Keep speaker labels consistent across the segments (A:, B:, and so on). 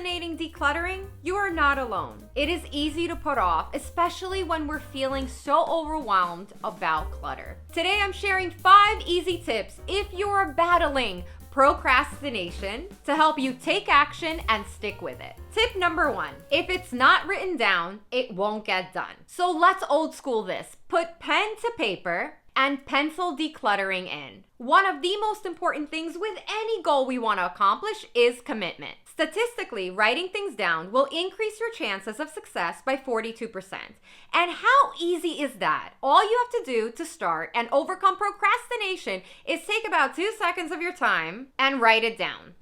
A: procrastinating decluttering? You are not alone. It is easy to put off, especially when we're feeling so overwhelmed about clutter. Today I'm sharing 5 easy tips if you are battling procrastination to help you take action and stick with it. Tip number 1, if it's not written down, it won't get done. So let's old school this. Put pen to paper and pencil decluttering in. One of the most important things with any goal we want to accomplish is commitment. Statistically, writing things down will increase your chances of success by 42%. And how easy is that? All you have to do to start and overcome procrastination is take about 2 seconds of your time and write it down.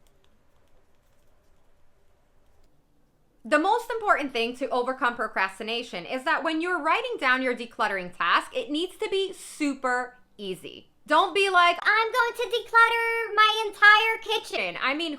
A: The most important thing to overcome procrastination is that when you're writing down your decluttering task, it needs to be super easy. Don't be like, I'm going to declutter my entire kitchen. I mean,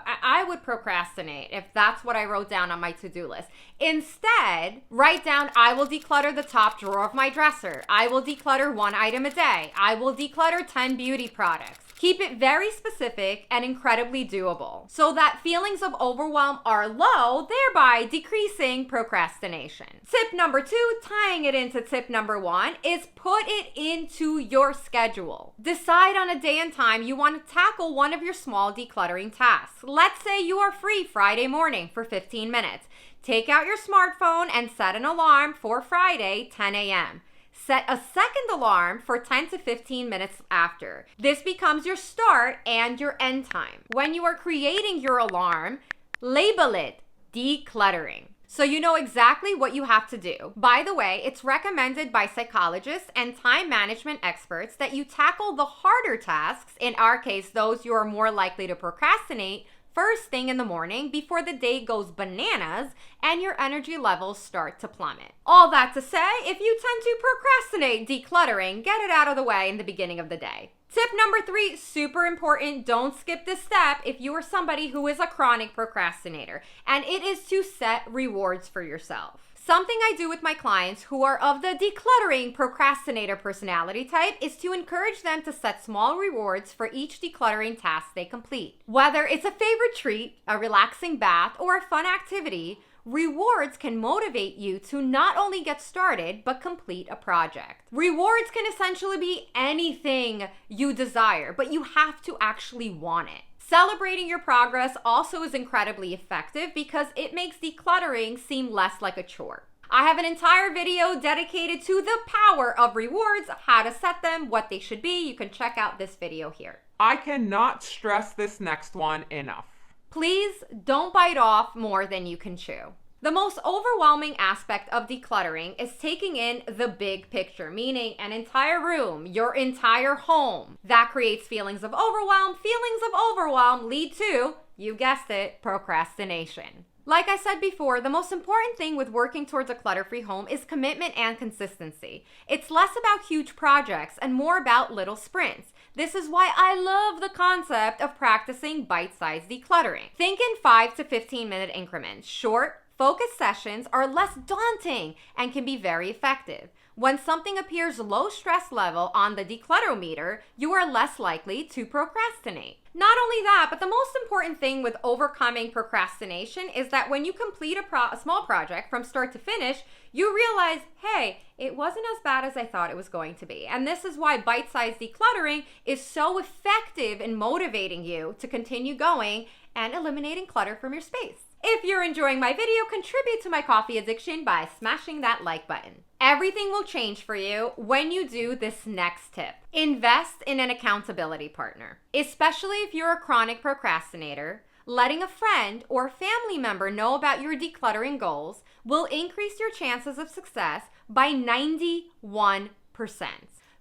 A: I would procrastinate if that's what I wrote down on my to-do list. Instead, write down, I will declutter the top drawer of my dresser. I will declutter 1 item a day. I will declutter 10 beauty products. Keep it very specific and incredibly doable so that feelings of overwhelm are low, thereby decreasing procrastination. Tip number 2, tying it into tip number 1, is put it into your schedule. Decide on a day and time you want to tackle one of your small decluttering tasks. Let's say you are free Friday morning for 15 minutes. Take out your smartphone and set an alarm for Friday, 10 a.m. Set a second alarm for 10 to 15 minutes after. This becomes your start and your end time. When you are creating your alarm, label it decluttering, so you know exactly what you have to do. By the way, it's recommended by psychologists and time management experts that you tackle the harder tasks, in our case, those you are more likely to procrastinate, first thing in the morning before the day goes bananas and your energy levels start to plummet. All that to say, if you tend to procrastinate decluttering, get it out of the way in the beginning of the day. Tip number 3, super important, don't skip this step if you are somebody who is a chronic procrastinator, and it is to set rewards for yourself. Something I do with my clients who are of the decluttering procrastinator personality type is to encourage them to set small rewards for each decluttering task they complete. Whether it's a favorite treat, a relaxing bath, or a fun activity, rewards can motivate you to not only get started, but complete a project. Rewards can essentially be anything you desire, but you have to actually want it. Celebrating your progress also is incredibly effective because it makes decluttering seem less like a chore. I have an entire video dedicated to the power of rewards, how to set them, what they should be. You can check out this video here.
B: I cannot stress this next one enough.
A: Please don't bite off more than you can chew. The most overwhelming aspect of decluttering is taking in the big picture, meaning an entire room, your entire home. That creates feelings of overwhelm. Feelings of overwhelm lead to, you guessed it, procrastination. Like I said before, the most important thing with working towards a clutter-free home is commitment and consistency. It's less about huge projects and more about little sprints. This is why I love the concept of practicing bite-sized decluttering. Think in 5 to 15 minute increments. Short, focused sessions are less daunting and can be very effective. When something appears low stress level on the declutter-o-meter, you are less likely to procrastinate. Not only that, but the most important thing with overcoming procrastination is that when you complete a small project from start to finish, you realize, hey, it wasn't as bad as I thought it was going to be. And this is why bite-sized decluttering is so effective in motivating you to continue going and eliminating clutter from your space. If you're enjoying my video, contribute to my coffee addiction by smashing that like button. Everything will change for you when you do this next tip. Invest in an accountability partner. Especially if you're a chronic procrastinator, letting a friend or family member know about your decluttering goals will increase your chances of success by 91%.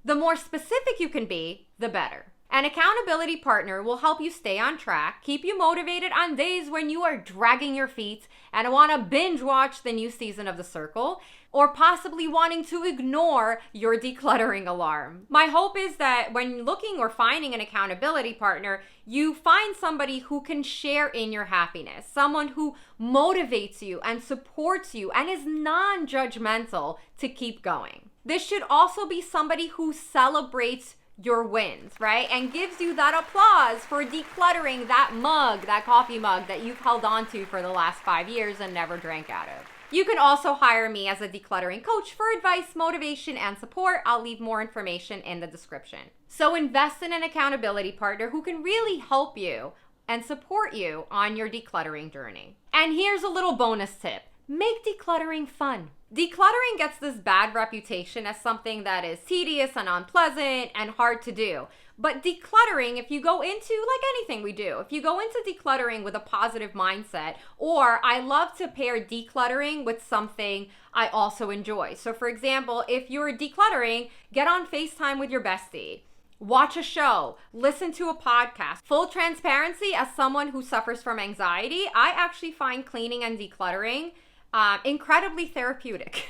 A: The more specific you can be, the better. An accountability partner will help you stay on track, keep you motivated on days when you are dragging your feet and want to binge watch the new season of The Circle, or possibly wanting to ignore your decluttering alarm. My hope is that when looking or finding an accountability partner, you find somebody who can share in your happiness, someone who motivates you and supports you and is non-judgmental to keep going. This should also be somebody who celebrates your wins, right? And gives you that applause for decluttering that mug, that coffee mug that you've held on to for the last 5 years and never drank out of. You can also hire me as a decluttering coach for advice, motivation, and support. I'll leave more information in the description. So invest in an accountability partner who can really help you and support you on your decluttering journey. And here's a little bonus tip. Make decluttering fun. Decluttering gets this bad reputation as something that is tedious and unpleasant and hard to do. But decluttering, if you go into, like anything we do, if you go into decluttering with a positive mindset, or I love to pair decluttering with something I also enjoy. So for example, if you're decluttering, get on FaceTime with your bestie. Watch a show, listen to a podcast. Full transparency, as someone who suffers from anxiety, I actually find cleaning and decluttering incredibly therapeutic.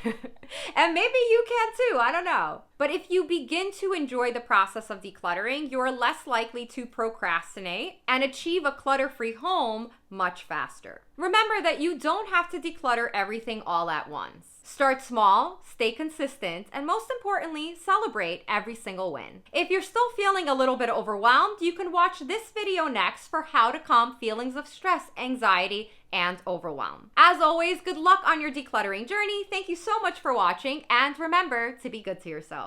A: And maybe you can too, I don't know. But if you begin to enjoy the process of decluttering, you're less likely to procrastinate and achieve a clutter-free home much faster. Remember that you don't have to declutter everything all at once. Start small, stay consistent, and most importantly, celebrate every single win. If you're still feeling a little bit overwhelmed, you can watch this video next for how to calm feelings of stress, anxiety, and overwhelm. As always, good luck on your decluttering journey. Thank you so much for watching, and remember to be good to yourself.